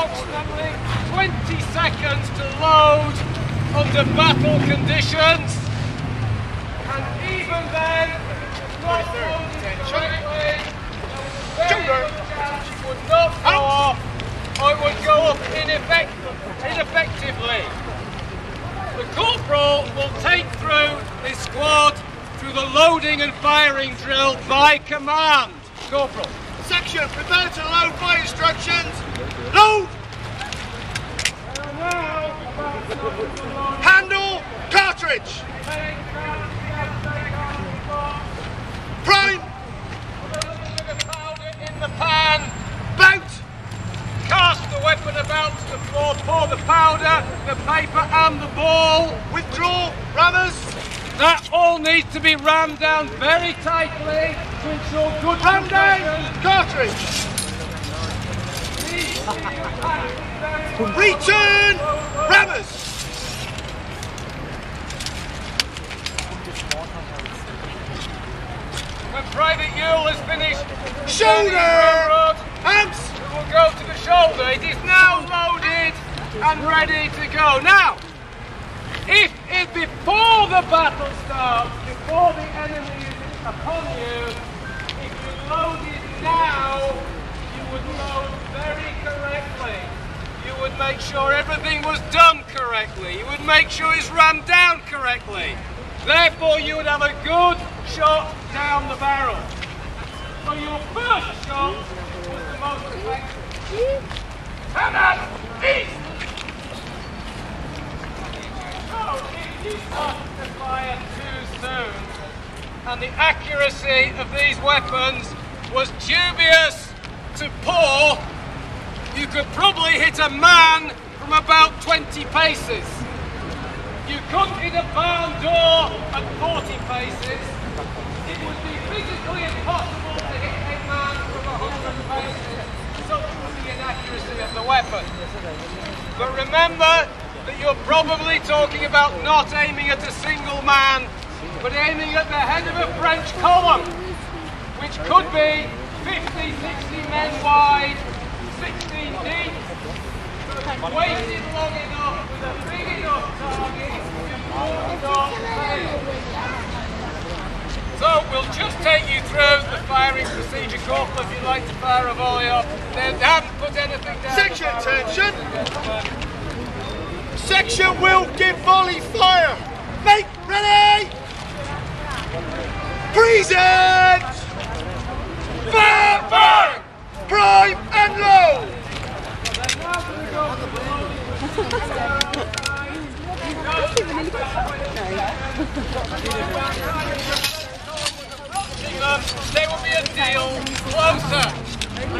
approximately 20 seconds to load under battle conditions, and even then, not loaded correctly, there was a very good chance it would not go off, or it would go up ineffectively. The corporal will take through this squad through the loading and firing drill by command. Corporal. Section, prepare to load by instructions. Load! Handle cartridge. Prime. Powder in the pan. Bout. Cast the weapon about to the floor. Pour the powder, the paper and the ball. Withdraw. Rammers. That all needs to be rammed down very tightly to ensure good ram down. Cartridge. Return. Rammers. When Private Ewell has finished shoulder. Hands. We will go to the shoulder. It is now loaded and ready to go. Now, if before the battle starts, before the enemy is upon you, if you loaded now, you would load very correctly. You would make sure everything was done correctly. You would make sure it's rammed down correctly. Therefore, you would have a good shot down the barrel. So your first shot was the most effective. Come on, east! So if you started to fire too soon, and the accuracy of these weapons was dubious to poor, you could probably hit a man from about 20 paces. You couldn't hit a barn door at 40 paces. It would be physically impossible to hit a man from 100 paces. Such was the inaccuracy of the weapon. But remember that you're probably talking about not aiming at a single man, but aiming at the head of a French column, which could be 50, 60 men wide, 16 deep. Waited long enough with a big enough target to start failing. So we'll just take you through the firing procedure, Corporal, if you'd like to fire a volley off. They haven't put anything down. Section, attention! Section will give volley fire. Make ready! Present! Fire! Prime and low! They will be a deal closer.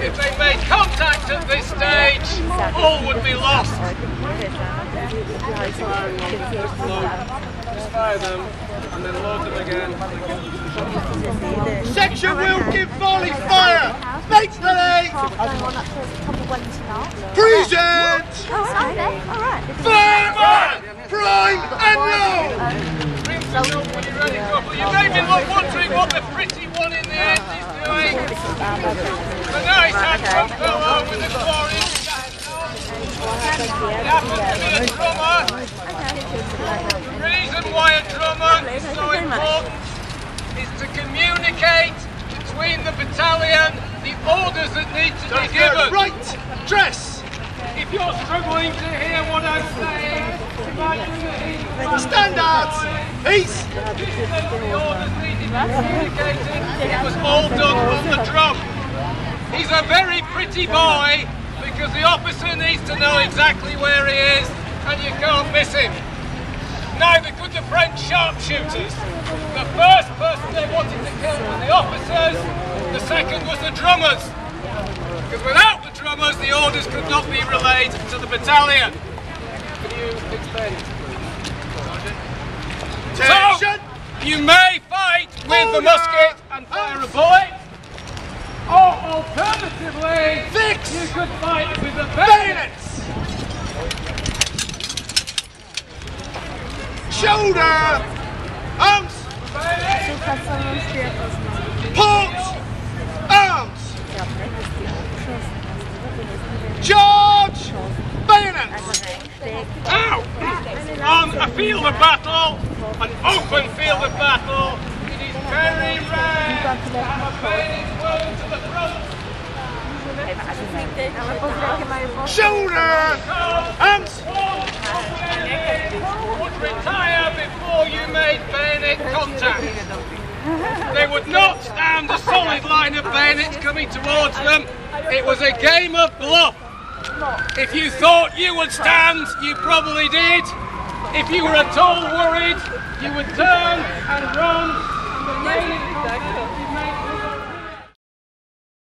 If they made contact at this stage, all would be lost. Just fire them and then load them again. Section will give volley fire. Make ready. Present. Fire. Prime and low. You may be wondering what the pretty one in the end is doing. The nice handsome fellow with the 4-inch He happens to be a drummer. The reason why a drummer is so important is to communicate between the battalion the orders that need to be given. Right, dress. If you're struggling to hear what I'm saying, imagine that he's standards. Peace. The orders needed to be communicated. It was all done on the drum. He's a very pretty boy because the officer needs to know exactly where he is and you can't miss him. Neither could the French sharpshooters. The first person they wanted to kill were the officers, the second was the drummers. Because without the drummers, the orders could not be relayed to the battalion. Can you explain? So, you may fight with the musket and fire a bullet, or alternatively, you could fight with the bayonets. Shoulder, arms, port, arms, charge, Shoulder! And would retire before you made bayonet contact. They would not stand a solid line of bayonets coming towards them. It was a game of bluff. If you thought you would stand, you probably did. If you were at all worried, you would turn and run. And the bayonet contact would be made